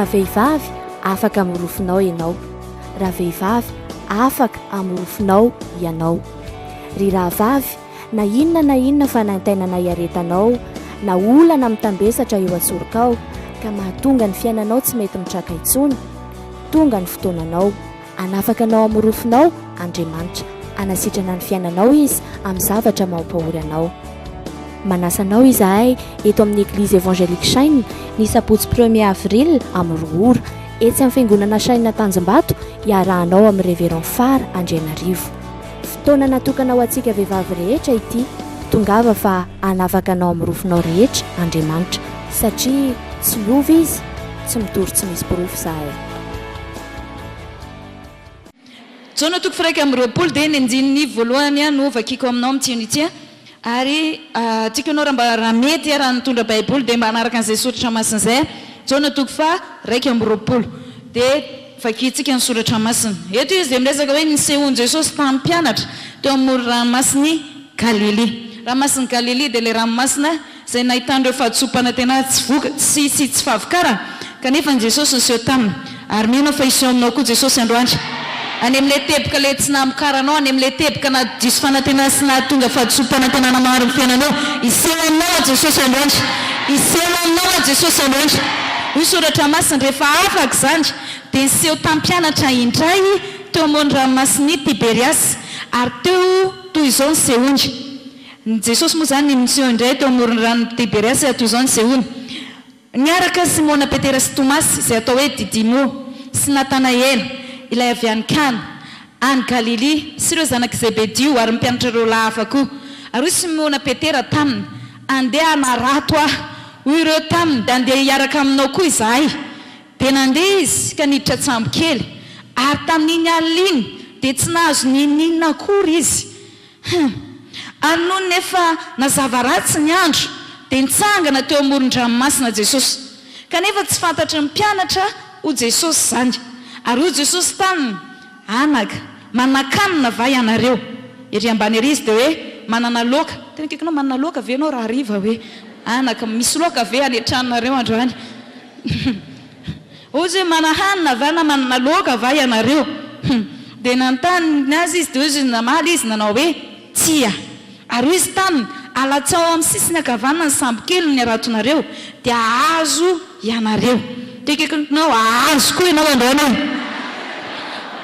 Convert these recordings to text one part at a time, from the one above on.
raha vehivavy afaka amorofinao ianao, raha vehivavy afaka amorofinao ianao. Ry rahavavy, na inona fa nantainana iaretanao, na olana mitambesatra eo antsorokao ka mahatonga ny fiainanao tsy mety mitraka intsony, tonga ny fotoananao anafakanao amorofinao Andriamanitra, anasitrana ny fiainanao izy amin'ny zavatra mampahory anao. Manasanao izahay eto amin'ny Église évangélique Chaîne ny sabotsy 1er avril amin'ny 2 ora etsy amin'ny fiangonana Chaîne Tanjombato iarahanao amin'ny révérend Fara Andrianarivo. Fotoana natokana ho antsika vehivavy rehetra ity, tongava fa anafakanao amorofinao rehetra Andriamanitra satria tsy lova izy, tsy mitory tsy misy porofo izahay. Jona toko firaika amin'ny roapolo dia ny andininy voalohany no vakiko aminao amin'ity ity ary tiakanao raha mety raha nitondra baiboly dia mba hanaraka an'izay soratra masina izay. Jona toko raika amin'ny roapolo dia vakitsika ny soratra masina. Eto izy dia miresaka hoe nisehoan'i Jesosy tamin'ny mpianatra teo amin'ny ranomasiny Galilea. Ranomasiny Galilea dia ilay ranomasina izay nahitan'ireo fahatsopana tena tsy fahavokarana kanefa Jesosy niseho taminy. Ary mino fa iseho aminao koa Jesosy androany. Any amin'ilay teboka ilay tsy namokaranao, any amin'ilay teboka na diso fanantenana sy nahatonga fahatsopana tena namaro ny fiainanao, iseho aminao Jesosy androany. Iseho aminao Jesosy androany. Io soratra masina rehefa afaka izany dia niseho tamin'ny mpianatra indray teo ambony ranomasiny Tiberiasy ary teo toy izao ny sehoany. Jesosy moa izany niseho indray teo amoron'ny rano Tiberiasy toy izao ny sehoany. Niaraka Simona Petera sy Tomasy izay atao hoe Didimo sy Natanaela ilay avy any Kana any Galilea sy ireo zanak'i Zebedio ary mpianatra ireo lahafa koa. Ary Simona Petera taminy andeha hanarato hoy ireo taminy dia andeha hiaraka aminao koa izahay. Dia nandeha izy ka niditra tsambo kely ary tamin'iny alina iny dia tsy nahazo ninina akory izy. Anono nefa nazava ratsy ny andro dia nitsangana teo amoron-dranomasina Jesosy kanefa tsy fantatry ny mpianatra ho Jesosy izany. Ary hoy Jesosy taminy, anaka manakanina va ianareo. Ery ambany ery izy dia hoe manana loaka. Tena kaikinao manana loaka ve ianao raha riva hoe anaka misy loaka ve anetranareo androany. Ozy hoe manahanina va na manana loaka va ianareo. Dia nanontany azy izy dia hoy izy namaly izy nanao hoe tsia. Ary hoy izy taminy, alatsao amin'ny sisiny ankavanana ny sambo kely ny aratonareo dia azo ianareo. Dia kaikinao azo koa ianao androany.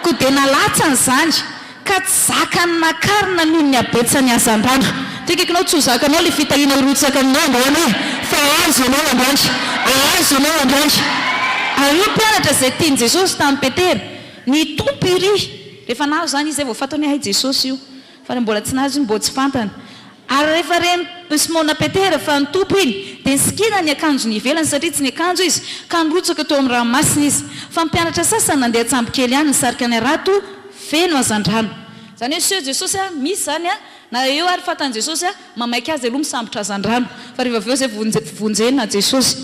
Koa dia nalatsa n'izany ka tsy zakany nakarina noho ny abetsany azan-drano. Dia kaikinao tsy ho zakanao ilay fitahiana rotsaka aminao androany fa azo ianao androany. Azo ianao androany. Ary io mpianatra izay tiany Jesosy tamin'ny Petera ny tompo iry. Rehefa nazo izany izy vao fantany hay Jesosy io fa mbola tsy nazo iny mbola tsy fantany. Ary rehefa reny Simona Petera fa ny tompo iny dia nisikina ny akanjo ny ivelany satria tsy ny akanjo izy ka nirotsaka teo amin'ny ranomasina izy. Fa mpianatra sasany nandeha tsambo kely ihany nisarika ny arato feno azan-drano. Izany hoe seho Jesosy misy izany na eo ary fantany Jesosy mamaika azy aloha misambotra azan-drano fa rehefa avy eo izay vonjena Jesosy.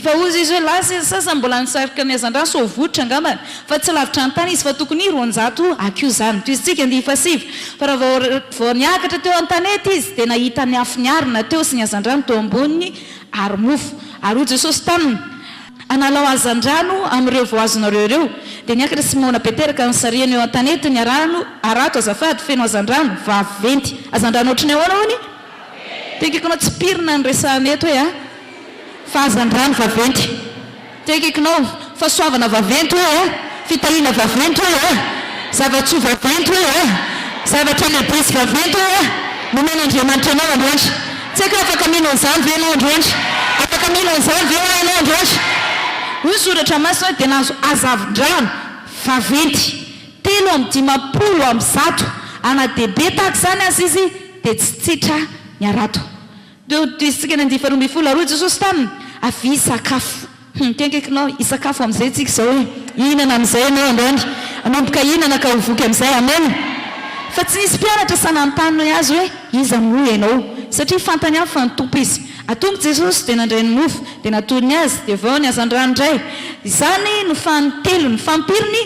Fa ozy izy hoe lasa sasany mbola nisarika ny azan-drano so votra angambany fa tsy lavitra ny tany izy fa tokony 200 akio izany. Toy isitsika 15. Fa raha vao niakatra teo an-tanety izy dia nahita ny afo ny arina teo sy ny azan-drano teo amboniny ary mofo. Ary hoy Jesosy taminy, analao azan-drano amin'ireo voazonareo ireo. Dia niakatra Simona Petera ka nisariana eo an-tanety ny arato azafady feno azan-drano vaventy. Azan-drano ohatrany ahoana hony? Dia kaikinao tsy pirina ny resahany eto hoe fa azan-drano vaventy. Dia kaikinao fa soavana vaventy hoe fitahiana vaventy hoe zavatsoa vaventy hoe zavatra lehibe sy vaventy hoe nomena Andriamanitra anao androany. Tsy haiko afaka mino an'izany ve ianao androany? Afaka mino an'izany ve ianao androany? Hoy soratra masina dia nahazo azavin-drano vaventy 350 ana-dehibe tahaka izany azy izy dia tsy tsitra ny arato. Dia isika ny 12 ary Jesosy taminy avy isakafo. Kaikinao isakafo amin'izay tsika izao hoe ihinana amin'izay ianao androany. Anomboka ihinana ka hovoky amin'izay amen. Fa tsy nisy mpianatra sananontany azy hoe iza moa ianao satria fantany ihany fa nitompo izy. Atombo Jesosy dia nandray ny mofo dia natony azy dia vao ny azan-drano indray. Izany no fanitelo ny fampiriny.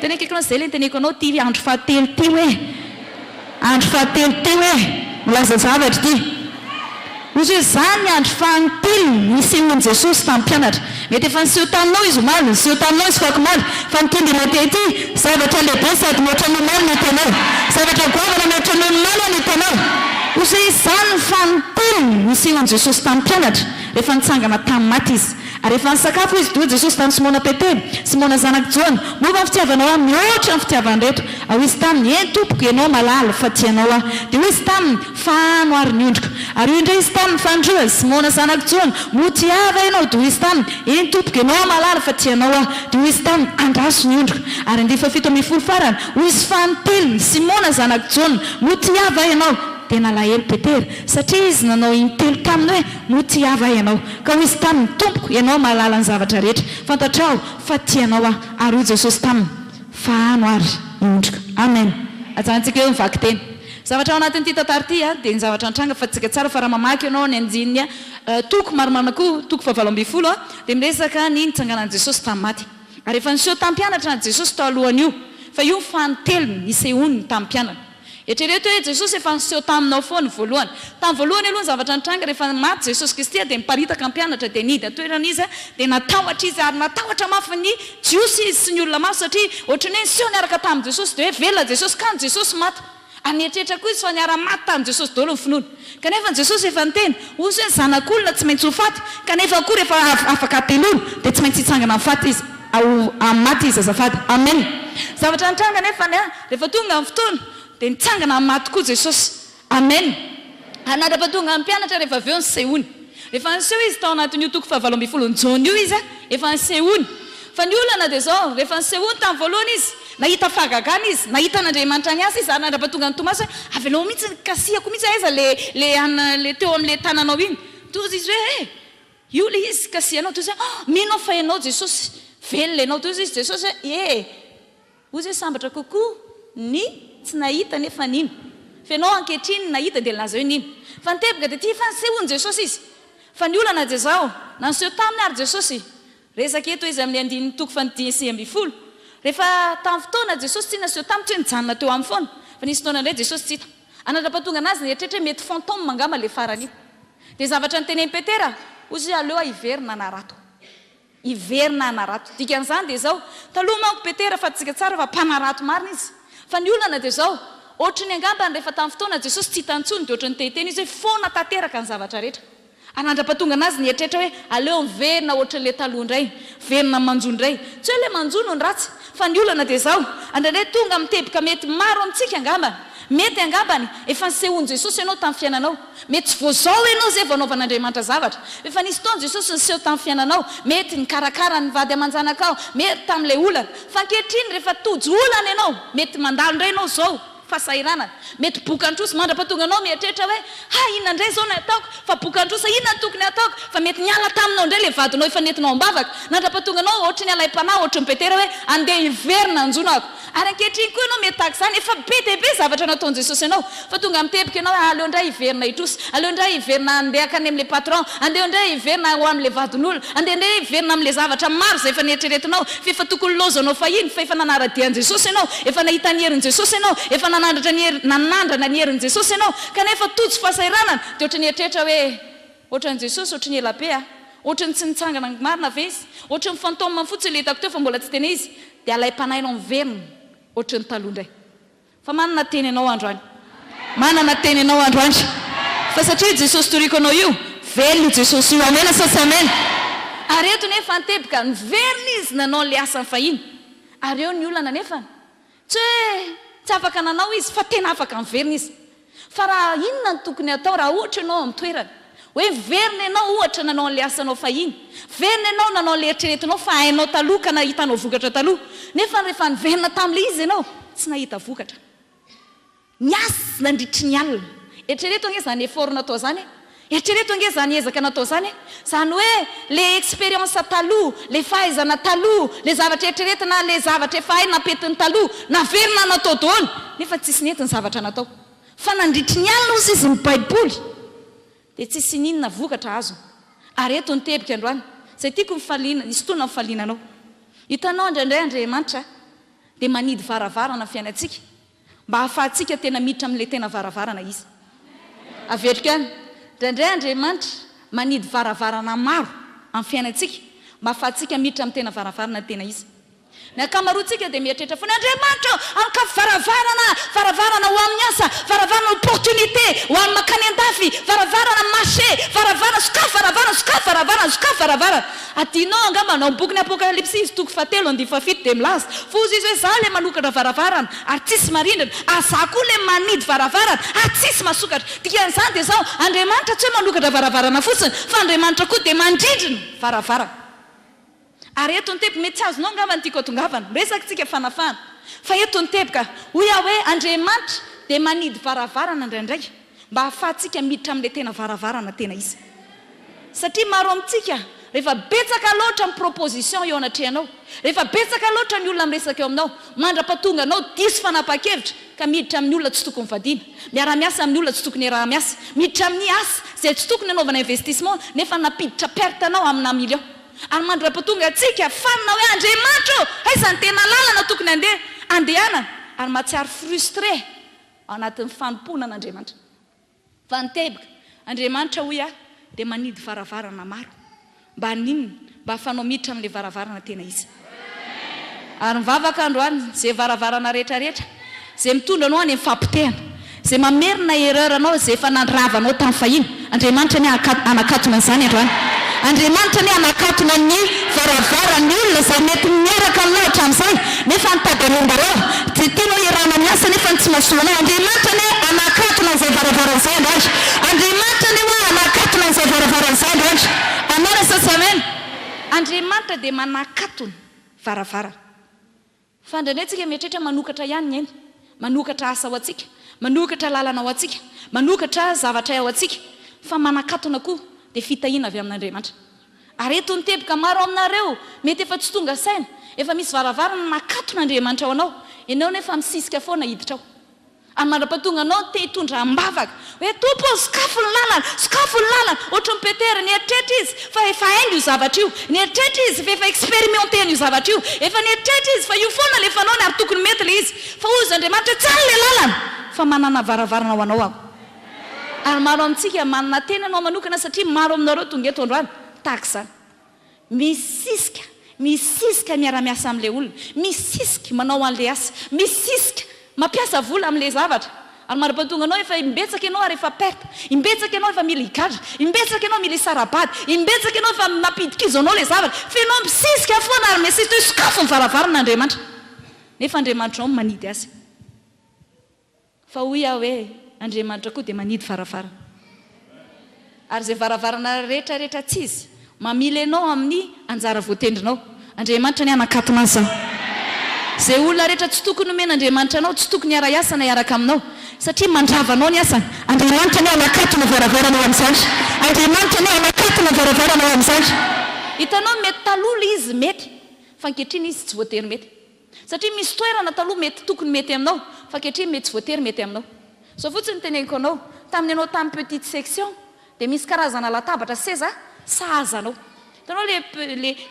Tena kaikinao izay ilay teneko anao ty andro fahatelo ty hoe andro fahatelo ty hoe milaza zavatra ty. Ozy hoe izany andro fahantelony nisehoan'i Jesosy tamin'ny mpianatra. mety efa niseho taminao izy omaly niseho taminao izy fakomaly fa nitonga matety zavatra lehibe sady mihoatra nomaly no hitanao zavatra goavana mihoatra nomaly no hitanao ozay izany ny fanontany nisehon Jesosy tamin'ny mpianatra rehefa nitsangana tamin'ny maty izy ary rehefa nisakafo izy doa Jesosy tamin'ny Simona Petera Simona zanaky Jona momba ny fitiavanao mihoatra ny fitiavany reto ao izy taminy tompoko ianao malala fa tianao aho dia hoy izy taminy fano ary niondrika ary io indray izy taminy fandroa Simona zanaky Jona motiava ianao dia hoy izy taminy tompoko ianao malala fa tianao aho dia hoy izy taminy andraso niondrika ary andefa fito amby folo farany hoy izy fanoteliny Simona zanaky Jona motiava ianao dia nalahelo Petera satria izy nanao intelo taminy hoe motiava ianao ka hoy izy taminy tompoko ianao malala ny zavatra rehetra fantatrao fa tianao aho ary hoy Jesosy taminy fano ary niondrika amen ajantsika eo mivaky teny zavatra ao anatin'ity tantara ity dia ny zavatra antranga fa tsika tsara fa raha mamaky ianao ny anjininy toko maromaro koa toko fahavalo amby folo dia miresaka ny nitsanganan'i Jesosy tamin'ny maty ary efa niseho tamin'ny mpianatra ny Jesosy tao alohany io fa io fanoteliny nisehoniny tamin'ny mpianatra eritrereto hoe Jesosy efa niseho taminao foana voalohany tamin'ny voalohany aloha ny zavatra nitranga rehefa maty Jesosy Kristy dia miparitaka ny mpianatra dia nidy atoerana izy dia natahotra izy ary natahotra mafy ny jiosy izy sy ny olona mafy satria ohatrany hoe niseho niaraka tamin'i Jesosy dia hoe velona Jesosy ka ny Jesosy maty ary nietrehitra koa izy fa niara-maty tamin'i Jesosy daholo ny finoana kanefa Jesosy efa niteny ozy hoe zanak'olona tsy maintsy ho faty kanefa koa rehefa afaka ateloana dia tsy maintsy hitsangana amin'ny faty izy amin'ny maty izy azafady amen zavatra nitranga nefa rehefa tonga amin'ny fotoana dia nitsangana amin'ny maty koa Jesosy amen anarapa tonga amin'ny mpianatra rehefa avy eo nisehony rehefa niseho izy tao anatin'io toko fahavalo amby folo ny Jona io izy efa nisehony fa ny olana dia zao rehefa nisehony tamin'ny voalohany izy nahita fahagagana izy nahita n'Andriamanitra ny asa izy ary nandrapa tonga ny Tomasy hoe avelao mihitsy kasiako mihitsy aiza le teo amin'le tananao iny tozy izy hoe io le izy kasianao tozy hoe minao fa ianao Jesosy velona ianao tozy izy Jesosy hoe ozy hoe sambatra kokoa ny tsy nahita nefa nino fa ianao ankehitriny nahita dia laza hoe nino fa nitebika dia tia fa nisehony Jesosy izy fa ny olana dia zao nanseho taminy ary Jesosy resaka eto izy amin'ny andininy toko fanidiny amby folo rehefa tamin'ny fotoana Jesosy tsy naseho taminy tsy hoe nijanona teo amin'ny foana fa nisy fotoana indray Jesosy tsy hita anandrapatonga anazy nietrehitra hoe mety fantôme mangama le farany io dia zavatra niteneny Petera ozy aleo hiverina anarato hiverina anarato dikan'izany dia zao taloha manko Petera fa tsika tsara fa mpanarato marina izy fa ny olana dia zao ohatrany angambany rehefa tamin'ny fotoana Jesosy tsy hitantsony dia ohatrany tehiteny izy hoe foana tanteraka ny zavatra rehetra anandrapatonga anazy nietrehitra hoe aleo miverina ohatran'le taloha indray verina manjo indray tsy hoe le manjono ny ratsy fa ny olana dia zao andrandray tonga mitebika mety maro amintsika angambany mety angambany efa nisehony Jesosy ianao tamin'ny fiainanao mety tsy voazao ianao zay vanaovan'Andriamanitra zavatra efa nisy taona Jesosy niseho tamin'ny fiainanao mety nikarakara ny vady aman-janakao mety tamin'ilay olana fa ankehitriny rehefa tojo olana ianao mety mandalo indray ianao zao fahasahiranana mety bokan-trosa mandrapatonga anao mieritreritra hoe inona indray zao nataoko fa bokan-trosa inona ny tokony ataoko fa mety niala taminao indray le vadinao efa nentinao ambavaka nandrapatonga anao ohatra ny alay-panahy ohatra ny Petera hoe andeha hiverina anjonako ary ankehitriny koa ianao mety tahaka izany efa be dia be zavatra nataon'i Jesosy ianao fa tonga mitebika ianao aleo indray hiverina hitrosa aleo indray hiverina andeha akany amin'le patron andeha indray hiverina ho amin'le vadin'olona andeha indray hiverina amin'le zavatra maro zay efa nieritreretinao fa efa tokony lozanao fahiny fa efa nanara-dian'i Jesosy ianao efa nahita ny herin'i Jesosy ianao efa nanandrana ny herin'i Jesosy ianao kanefa tojo fahasahiranana dia ohatra ny eritreritra hoe ohatran'i Jesosy ohatry ny elabe ohatry ny tsy nitsangana marina ve izy ohatry ny fantôme fotsiny le hitako teo fa mbola tsy teny izy dia alay-panahinao miverina ohatry ny taloha indray fa manana teny ianao androany manana teny ianao androany fa satria Jesosy toriko anao io velona Jesosy io amena sa tsy amena ary eto nefa nitebika niverina izy nanao le asany fahiny ary eo ny olana nefa tsy hoe tsy afaka nanao izy fa tena afaka miverina izy fa raha inona ny tokony atao raha ohatra ianao amin'ny toerana hoe verina ianao ohatra nanao le asanao fahiny verina ianao nanao le eritreretinao fa hainao taloha ka nahitanao vokatra taloha nefa rehefa niverina tamin'le izy ianao tsy nahita vokatra ny asa nandritry ny alina eritrereto ange zany effort natao zany eritrereto ange zany ezaka natao zany zany hoe le expérience taloha le fahaizana taloha le zavatra eritreretina le zavatra efa hainy napetiny taloha naverina natao daholo nefa tsisy nentiny zavatra natao fa nandritry ny alina ozy izy ny baiboly dia tsisy ninona vokatra azo ary eto nitebika androany zay tiako mifaliana nisy tona mifaliana anao hitanao indraindray Andriamanitra dia manidy varavarana fiainantsika mba hahafahantsika tena miditra amin'le tena varavarana izy avetrika any indraindray Andriamanitra manidy varavarana maro amin'ny fiainantsika mahafatsika miditra amin'ny tena varavarana tena izy ny akamaroantsika dia mieritreritra foana Andriamanitra anka varavarana ho amin'ny asa varavarana opportunité ho amin'ny makany an-dafy varavarana marché varavarana adinao angamba manao bokyny apokalypsy izy toko 7:7 dia milaza fozy izy hoe za le manokatra varavarana ary tsisy marindrina aza koa le manidy varavarana ary tsisy masokatra dikan'izany dia zao Andriamanitra tsy hoe manokatra varavarana fotsiny fa Andriamanitra koa dia mandrindrina varavarana ary eto ny teboka mety tsy azonao angamba ny tiako atongavana resaka tsika fanafana fa eto ny teboka hoy aho hoe Andriamanitra dia manidy varavarana indraindray mba hahafahantsika miditra amin'ilay tena varavarana tena izy satria maro amintsika rehefa betsaka loatra ny proposition eo anatrehanao rehefa betsaka loatra ny olona miresaka eo aminao mandra-pahatonga anao diso fanapa-kevitra ka miditra amin'ny olona tsy tokony fadina miara-miasa amin'ny olona tsy tokony iara-miasa miditra amin'ny asa izay tsy tokony anaovana investissement nefa napiditra perte anao amina million ary mandra-pahatonga atsika fanina hoe Andriamanitra aiza ny tena lalana tokony andehana ary mahatsiary frustré ao anatin'ny fanompona an'Andriamanitra fa nitebaka Andriamanitra hoy aho dia manidy varavarana maro mba ninona mba hafanao miditra amin'ilay varavarana tena izy ary mivavaka androany izay varavarana rehetrarehetra izay mitondra anao any amin'ny fampitehana izay mamerina erreur anao izay efa nandravanao tamin'ny fahiny Andriamanitra ny anakatona an'izany androany Andriamanitra ny anakatona ny varavarany olona izay mety miaraka aminao hatramin'izay nefa nitady hanimbarao dia tianao iarahana miasa nefa tsy mahasoanao Andriamanitra ny anakatona izay varavarana izay androany Andriamanitra ny hoe anakatona izay varavarana izay androany amena sasamena Andriamanitra dia manakatona varavarana fa ndraindray mieritreritra manokatra ihany ny eny manokatra asa ho antsika manokatra lalana ho antsika manokatra zavatra ao antsika fa manakatona koa dia fitahiana avy amin'Andriamanitra ary eto ny teboka maro aminareo mety efa tsy tonga saina efa misy varavarana nakaton'Andriamanitra ao anao ianao nefa misisika foana hiditra ao ary mandra-pahatonga anao te hitondra ambavaka hoe tompo sokafo ny lalana ohatra ny Petera nieritreritra izy fa efa haingo io zavatra io nieritreritra izy fa efa expérimenté io zavatra io efa nieritreritra izy fa io foana le fanaony ary tokony mety le izy fa ozy Andriamanitra tsara le lalana fa manana varavarana ho anao aho ary maro amintsika manana tena anao manokana satria maro aminareo tonga eto androany tahaka izany misisika miara-miasa amin'ilay olona misisika manao an'ilay asa misisika mampiasa vola amin'ilay zavatra ary mara-pahatonga anao efa imbetsaka ianao ary efa perte imbetsaka ianao efa mila higadra imbetsaka ianao mila hisarabady imbetsaka ianao efa napidikizo anao ilay zavatra fa ianao misisika foana ary misisika hoe sokafo ny varavaran'Andriamanitra nefa Andriamanitra ao manidy azy fa hoy aho hoe Andriamanitra koa dia manidy varavarana ary izay varavarana rehetrarehetra tsy izy mamily ianao amin'ny anjara voatendrinao Andriamanitra ny anakatona azy izay olona rehetra tsy tokony omena Andriamanitra anao tsy tokony hiara-iasa na hiaraka aminao satria mandravanao ny asany Andriamanitra ny anakatona varavarana ao amin'izany Andriamanitra ny anakatona varavarana ao amin'izany hitanao mety taloha izy mety fa ankehitriny izy tsy voatery mety satria misy toerana taloha mety tokony mety aminao fa ankehitriny mety tsy voatery mety aminao so fotsiny teneniko anao tamin'ny anao tamin'ny petite section dia misy karazana latabatra seza sahazanao hitanao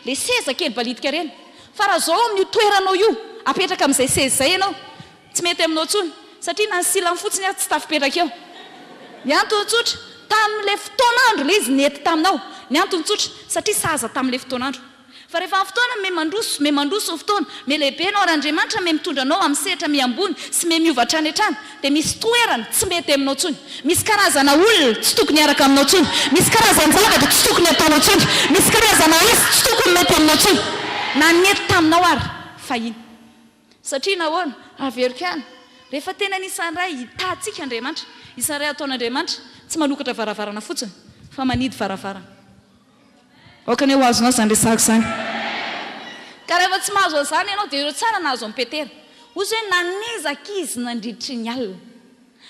le seza kely balitika reny fa raha zao amin'ny toeranao io apetraka amin'izay seza izay ianao tsy mety aminao tsony satria na ny silany fotsiny aho tsy tafipetraka eo ny antony tsotra tamin'ilay fotoanandro le izy nety taminao ny antony tsotra satria sahaza tamin'ilay fotoanandro fa rehefa amin'ny fotoana me mandroso ny fotoana me lehibe anao ary Andriamanitra me mitondra anao amin'ny sehatra miambony sy me miovatra any hatrany dia misy toerana tsy mety aminao tsony misy karazana olona tsy tokony hiaraka aminao tsony misy karazana zavatra tsy tokony ataonao tsony misy karazana asa tsy tokony mety aminao tsony na nety taminao ary fahiny satria nahoana averiko ihany rehefa tena nisan'ray hitantsika Andriamanitra isan'ray ataon'Andriamanitra tsy manokatra varavarana fotsiny fa manidy varavarana okany ho azonao izany resahako izany ka rehefa tsy mahazo azany ianao dia ireo tsara nahazo amin'ny Petera ozy hoe nanezaka izy nandritry ny alina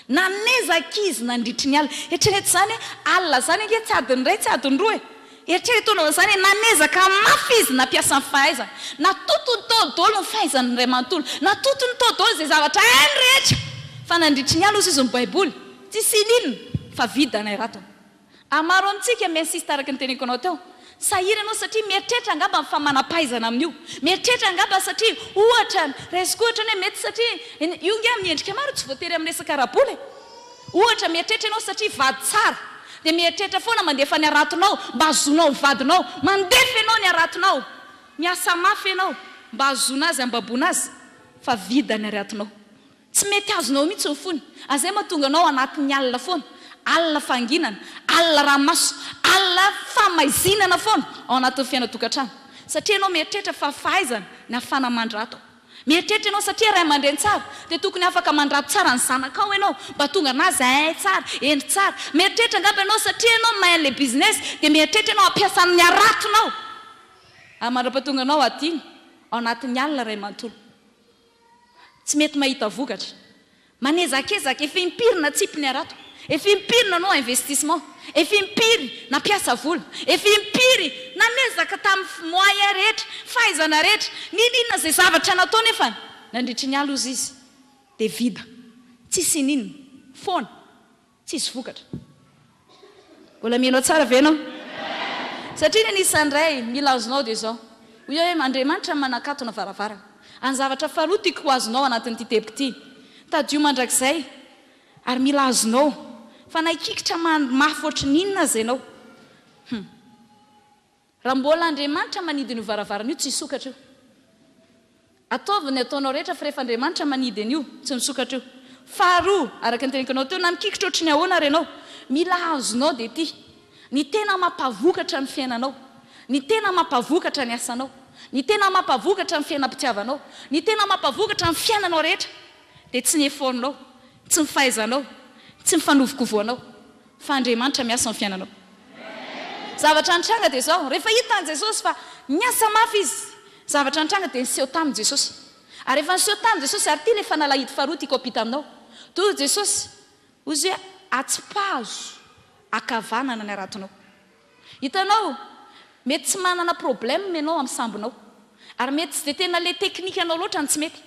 nanezaka izy nandritry ny alina eritrereto izany alina zany ange tsy adiny ray tsy adiny roa eritrereto anao izany nanezaka mafy izy nampiasa ny fahaizana natotony taodolo ny fahaizany ray manontolo natotony taodolo izay zavatra hainy rehetra fa nandritry ny alina ozy izy ny baiboly tsy sininina fa vidana iratona amaro amintsika miinsiste araka ny teneniko anao teo sahira anao satria mieritreritra angamba fa manam-pahaizana amin'io mieritreritra angamba satria ohatra resiko ohatra hoe mety satria io nge miendrika maro tsy voatery amin'ny resaka araboly ohatra mieritreritra ianao satria vady tsara dia mieritreritra foana mandefa ny aratonao mba azonao vadinao mandefa ianao ny aratonao miasa mafy ianao mba azona azy ambabona azy fa vida ny aratonao tsy mety azonao mihitsy ny fony azay mahatonga anao anatin'ny alina foana alina fanginana alina ranomaso alina famaizinana foana ao anatin'ny fiainatokantrano satria ianao mieritreritra fa fahaizana ny afana mandrato mieritreritra ianao satria ray aman-dreny tsara dia tokony afaka mandrato tsara ny zanakao ianao mba tonga anazy ay tsara endry tsara mieritreritra angamba ianao satria ianao mahay le business dia mieritreritra ianao ampiasan'ny aratonao mandrapatonga anao adiny ao anatin'ny alina ray manontolo tsy mety mahita vokatra manezakezaka efa impirina tsipy ny arato efa impirina anao investissement efa impiry nampiasa vola efa impiry nanezaka tamin'ny moyen rehetra fahaizana rehetra ninina zay zavatra natao nefa nandritry ny ala ozy izy dia vida tsisy ninina foana tsisy vokatra mbola mianao tsara ve anao satria ny isandray mila azonao dia zao hoe Andriamanitra manakatona varavarana any zavatra faharoa tiako ho azonao anatin'ity teboka ity tadio mandrakizay ary mila azonao fa naikikitra mafy ohatry ninona zay ianao raha mbola Andriamanitra manidy ny varavarana io tsy hisokatra io ataovy ny ataonao rehetra fa rehefa Andriamanitra manidy an'io tsy misokatra io faharoa araka ny teneniko anao teo na mikikitra ohatry ny ahoana renao mila azonao dia ty ny tena mampavokatra ny fiainanao ny tena mampavokatra ny asanao ny tena mampavokatra ny fiainam-pitiavanao ny tena mampavokatra ny fiainanao rehetra dia tsy ny efoninao tsy ny fahaizanao tsy mifanovokovoanao fa Andriamanitra miasa ny fiainanao zavatra nitranga dia zao rehefa hitan'i Jesosy fa miasa mafy izy zavatra nitranga dia niseho tamin'i Jesosy ary rehefa niseho tamin'i Jesosy ary ty le fanalahidy faharoa tiako apita aminao toy Jesosy ozy hoe atsipahazo akavanana ny aratonao hitanao mety tsy manana problème ianao amin'ny sambonao ary mety tsy dia tena le teknika anao loatra ny tsy mety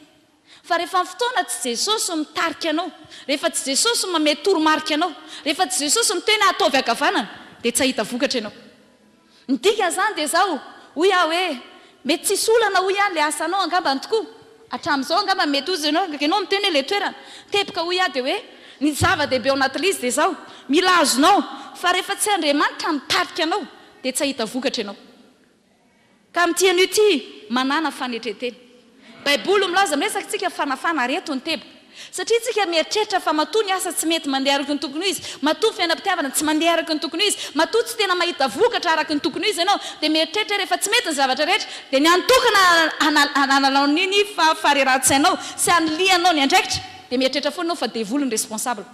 fa rehefa ny fotoana tsy Jesosy mitarika anao rehefa tsy Jesosy mamety toromarika anao rehefa tsy Jesosy mitena ataovy akavanana dia tsy ahita vokatra ianao ny dika zany dia zao hoy aho hoe mety tsisy olana hoy aho le asanao angambany tokoa hatramin'izao angamba mety ozy ianao miteny le toerana tepika hoy aho dia hoe ny zava-dehibe ao anaty lizy dia zao mila azonao fa rehefa tsy Andriamanitra mitarika anao dia tsy ahita vokatra ianao ka amin'ity an'io ity manana fanetreteny baiboly milaza miresaka tsika fanafana reto ny teboka satria tsika mieritreritra fa matoa ny asa tsy mety mandeha araky ny tokony izy matoa fiainam-pitiavana tsy mandeha araky ny tokony izy matoa tsy tena mahita vokatra araky ny tokony izy ianao dia mieritreritra rehefa tsy mety ny zavatra rehetra dia ny antokana analao niny faharerahan-tsainao sy anilianao ny andraikitra dia mieritreritra foana anao fa devoly ny responsable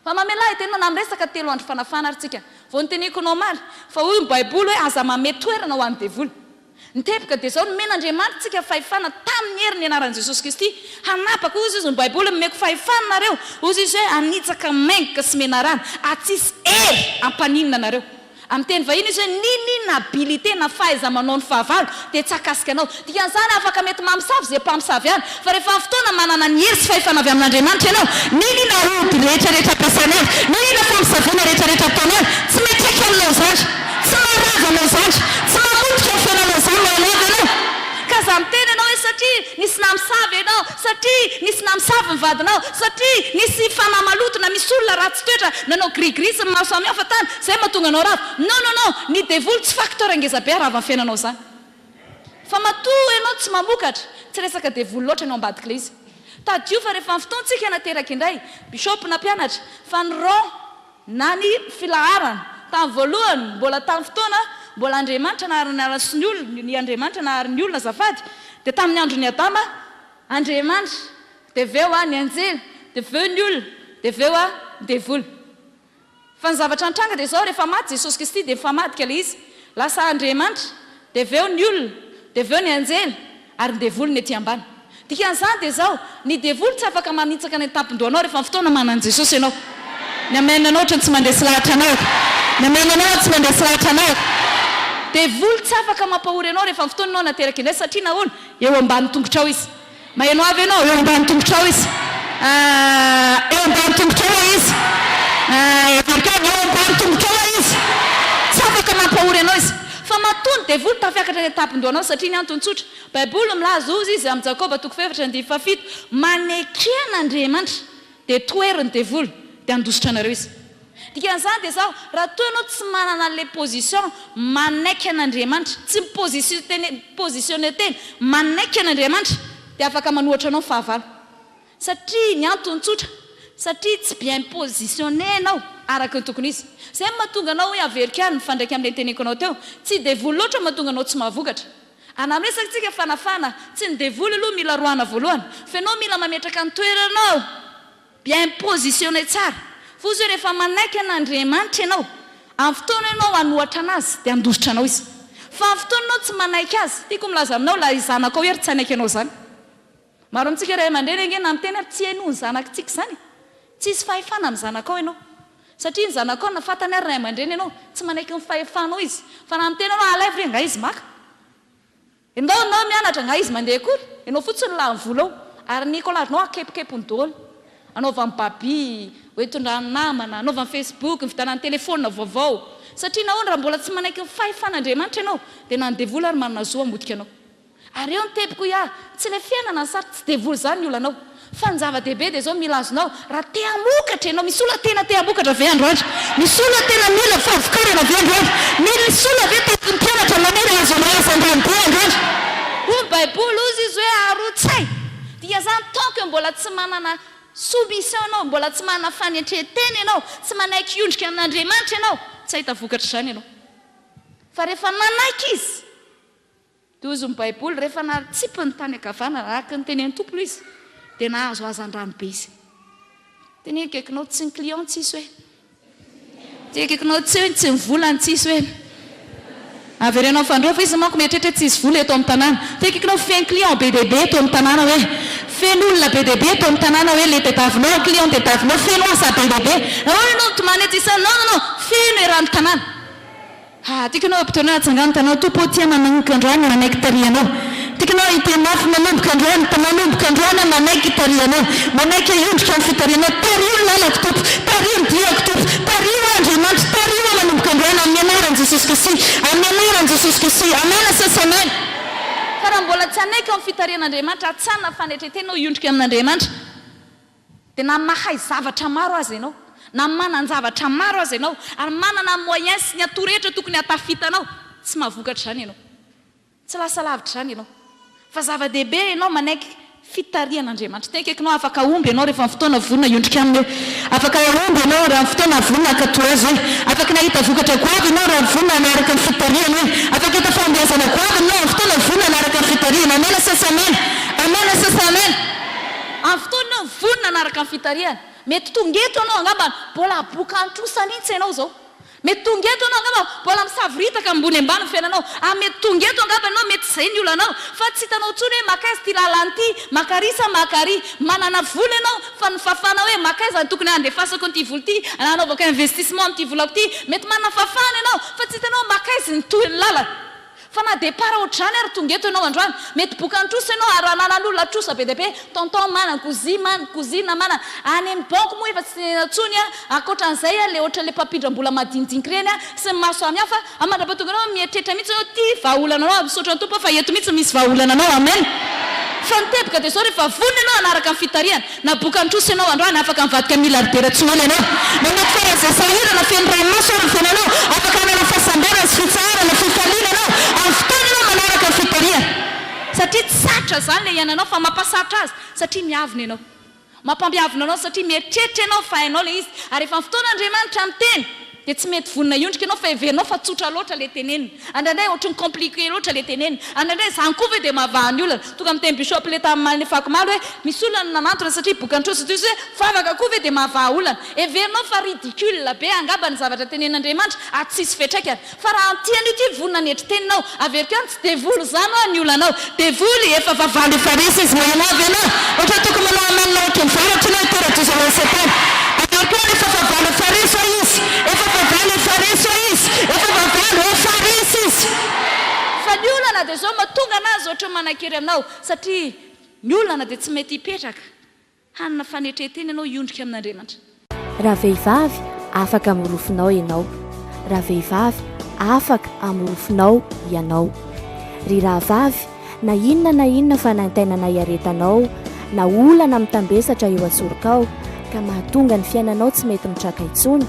fa mamelahy tenao na miresaka telo andro fanafana ary tsika vao nyteneko anao maly fa hoy ny baiboly hoe aza mamety toerana ho an'ny devoly nitepika dia zao nomen'Andriamanitra tsika fahefana tamin'ny herin'ny anaran'i Jesosy Kristy hanapaka ozy izy ny baiboly mimeko fahefana nareo ozy izy hoe anitsaka maingaka sy menarana atsisy hery ampaninina nareo amin'ny teny vahiny izy hoe ninina habilité na fahaiza manao ny fahavalo dia tsy akasika anao dikan'izany afaka mety mamosavy zay mpamosavy ihany fa rehefa ny fotoana manana ny hery sy fahefana avy amin'Andriamanitra ianao ninina rody rehetrarehetra ampiasaina azy ninina famosaviana rehetrarehetra ataona azy tsy mety aiky aminao zandry tsy maraza anao zandry tsy mamotika ny fiainanao zany mahalava ianao ka za miteny ianao hoe satria nisy namosavy ianao satria nisy namosavy ny vadinao satria nisy fanamalotona misy olona ratsy toetra nanao grigrisy maro samihafa tany zay mahatonga anao rava non ny devoly tsy facteur angeza be rava amin'ny fiainanao zany fa matoa ianao tsy mamokatra tsy resaka devoly loatra ianao ambadika le izy tadio fa rehefa ny fotoantsika nateraka indray bishop na mpianatra fa ny ron na ny filaharana tamin'ny voalohany mbola tamin'ny fotoana mbola Andriamanitra naharanarasy ny olona ny Andriamanitra naharany olona zafady dia tamin'ny andron'ny Adama Andriamanitra dia veo ny anjely dia veo ny olona dia veo devoly fa ny zavatra nitranga dia zao rehefa maty Jesosy Kristy dia mifamadika le izy lasa Andriamanitra dia veo ny olona dia veo ny anjely ary ny devoly ny ety ambany dikan'izany dia zao ny devoly tsy afaka manitsaka ny tampon-doanao rehefa ny fotoana manana Jesosy ianao ny amenanao ohatrany tsy mandresy lahatra anao ny amenanao tsy mandresy lahatra anao devoly tsy afaka mampahory anao rehefa ny fotoana anao nateraka indray satria nahoana eo ambany tongotrao izy mahaino avy ianao eo ambany tongotrao izy eo ambany tongotrao izy eo ambany tongotrao izy tsy afaka mampahory anao izy fa matony devoly tafiakatra ny tapon-doanao satria ny antony tsotra baiboly milaza ozy izy amin'ny Jakoba 4:7 manekena Andriamanitra dia toeriny devoly dia andositra anareo izy dikan'izany dia zaho raha toa ianao tsy manana an'ilay position manaiky an'Andriamanitra tsy positionne teny manaiky an'Andriamanitra dia afaka manohatra anao fahavalo satria ny antony tsotra satria tsy bien positionné anao araka ny tokony izy zay mahatonga anao hoe averika ny fandraiky amin'ilay teneko anao teo tsy devoly loatra mahatonga anao tsy mahavokatra anamresaka tsika fanafana tsy ny devoly aloha mila roana voalohany fa ianao mila mametraka ny toeranao bien positionné tsara fa izy hoe rehefa manaiky an'Andriamanitra ianao amin'ny fotoana ianao hanohatra anazy dia handositra anao izy fa amin'ny fotoana ianao tsy manaiky azy tiako milaza aminao la izanako ao ery tsy anaiky anao zany maro amintsika ray aman-dreny angena amin'ny teny tsy haino ny zanakitsika zany tsy isy fahefana amin'ny zanakao ianao satria ny zanakao nafatany ary ray aman-dreny ianao tsy manaiky ny fahefanao izy fa na amin'ny teny anao alèvre nga izy maka ianao mianatra nga izy mandeha akory ianao fotsiny la vola ao ary Nicolas anao akepikepony daholo anaovany baby hoetondrany namana anaovany Facebook mivitanany telefônina vaovao satria nahoana raha mbola tsy manaiky ny fahefan'Andriamanitra ianao dia na ny devoly ary manana zo amodika anao ary eo ny tepiko tsy le fiainana ny sary tsy devoly zany ny olanao fa ny zava-dehibe dia zao mila azonao raha te hamokatra ianao misy olona tena te hamokatra ve androandro misy olona tena mila favokarana ve androandro misy olona ve tokony mpianatra maniry azonao azandrany be androandro hoy baiboly ozy izy hoe arotsay dia zany tanke mbola tsy manana soumission ianao mbola tsy manana fanetreteny ianao tsy manaiky iondrika amin'Andriamanitra ianao tsy ahita vokatra zany ianao fa rehefa manaiky izy dia ozy ny baiboly rehefa natsipy ny tany akavana araka ny tenen'ny tompony izy dia nahazo azan-drano be izy teny akaikinao tsy ny client tsisy hoe ty akaikinao tsy mivolany tsisy hoe averenao fandroa fa izy manko mieritreritra tsy izy vola eto amin'ny tanàna ty akaikinao feny client be deaibe eto amin'ny tanàna hoe feny olona be deaibe eto amin'ny tanàna hoe le tetavinao client tetavinao feno asa be deaibe nahoana ianao mitomany ety isany non feno erany tanàna tikanao ampitoana atsangany tanàna tompo tia managnika androany manaiky tarianao tikanao itenafy manomboka androany manomboka androany manaiky tarianao manaiky iondrika amin'ny fitarianao tario ny lalako tompo tario ny diako tompo tario Andriamanitra tario manomboka androany amin'ny anaran'i Jesosy Kristy amin'ny anaran'i Jesosy Kristy amena sasamena fa raha mbola tsy anaiky amin'ny fitarian'Andriamanitra atsanina fanetretenao iondrika amin'Andriamanitra dia na mahay zavatra maro azy ianao na manan-javatra maro azy ianao ary manana moyen sy ny atorehetra tokony hatafitanao tsy mahavokatra zany ianao tsy lasa lavitra zany ianao fa zava-dehibe ianao manaiky fitarian'Andriamanitra tena akaikinao afaka omby ianao rehefa fotoana vonona iondrika aminy eo afaka omby ianao raha fotoana vonona akatoazy hoe afaka nahita vokatra goavy ianao raha vonona anaraka ny fitariana hoe afaka hita fambiazana goavy ianao amin'ny fotoana vonona anaraka ny fitariana amena sasamena amena sasamena amin'ny fotoana vonona anaraka ny fitariana mety tongeto anao angamba mbola aboka antrosana itsy ianao zao mety tongeto anao angamba mbola misaviritaka ambony ambany fiainanao mety tongeto angamba ianao mety zay ny olanao fa tsy hitanao tsony hoe makaiza ty lalany ty makarisa makary manana vola ianao fa ny fafana hoe makaiza ny tokony andefasako an'ity vola ty anaovako investissement amin'ity volako ty mety manana fafana ianao fa tsy hitanao makaiza ny toy ny lalana fa na départ ohatrany ary tongeto ianao androany mety boka antrosa ianao ary ananan'olona trosa be deaibe tonton mana cousine mana any amin'ny banque moa efa tsy nenantsony akoatran'izay le ohatra le papindram-bola madinidinika reny sy ny maro samihafa amandrapatonga anao mieritreritra mihitsy anao ty vahaolana anao misaotra ny tompo fa eto mihitsy misy vahaolana anao amen fa nitebika dia zao rehefa vonona ianao anaraka amin'ny fitariana na boka antrosa ianao androany afaka mivadika milliardaire tsy oela ianao manety farazasahirana feny ray maso ary fena anao afaka anana fahasambarana sy fitsarana fifaliana anao amin'ny fotoana ianao manaraka ny fitariana satria tsy satra zany le iananao fa mampasatra azy satria miavina ianao mampambiavina anao satria mieritreritra ianao fa hainao le izy ary efa fotoan'Andriamanitra amin'ny teny dia tsy mety vonina iondrika ianao fa heverinao fa tsotra loatra le tenenina andraindray ohatrany compliqué loatra le tenenina andraindray zany koa ve dia mahavahany olona tonga amin'ny teny bishop le tamin'ny fakomaly hoe misy olona nanantona satria boka antrosa toy izy hoe favaka koa ve dia mahavaha olana heverinao fa ridicule be angamba ny zavatra tenen'Andriamanitra tsisy fetraikany fa raha antiany io ty vonina netry teninao averika any tsy devoly zany ny olanao devoly efa vavaly farisa izy mahanavy ianao ohatra tokony manao amanina ohatra mivaratra ianao terajozana satana averika any efa vavaly farisa izy efa vavaly farisa izy efa vavaly farisa izy fa ny olana dia zao mahatonga anazy ohatra manan-kery aminao satria ny olana dia tsy mety hipetraka hanina fanetreteny ianao iondrika amin'Andriamanitra raha vehivavy afaka amorofinao ianao raha vehivavy afaka amorofinao ianao ry rahavavy na inona fa nantainana iaretanao na olana mitambesatra eo atsorokao ka mahatonga ny fiainanao tsy mety mitraka intsony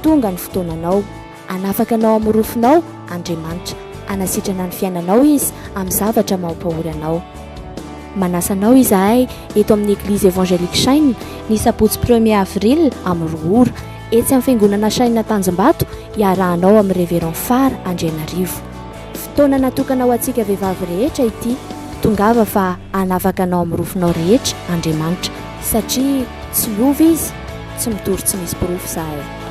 tonga ny fotoananao, anafaka anao amin'ny rofinao Andriamanitra, anasitrana ny fiainanao izy amin'ny zavatra mampahory anao. Manasanao izahay eto amin'ny Église évangélique Chaîne ny sabotsy 1er avril amin'ny 2 ora etsy amin'ny fiangonana Chaîne Tanjombato iarahanao amin'ny révérend Fara Andrianarivo. Fotoana natokana ho antsika vehivavy rehetra ity, tongava fa anafaka anao amin'ny rofinao rehetra Andriamanitra, satria tsy lova izy, tsy mitory tsy misy porofo izahay.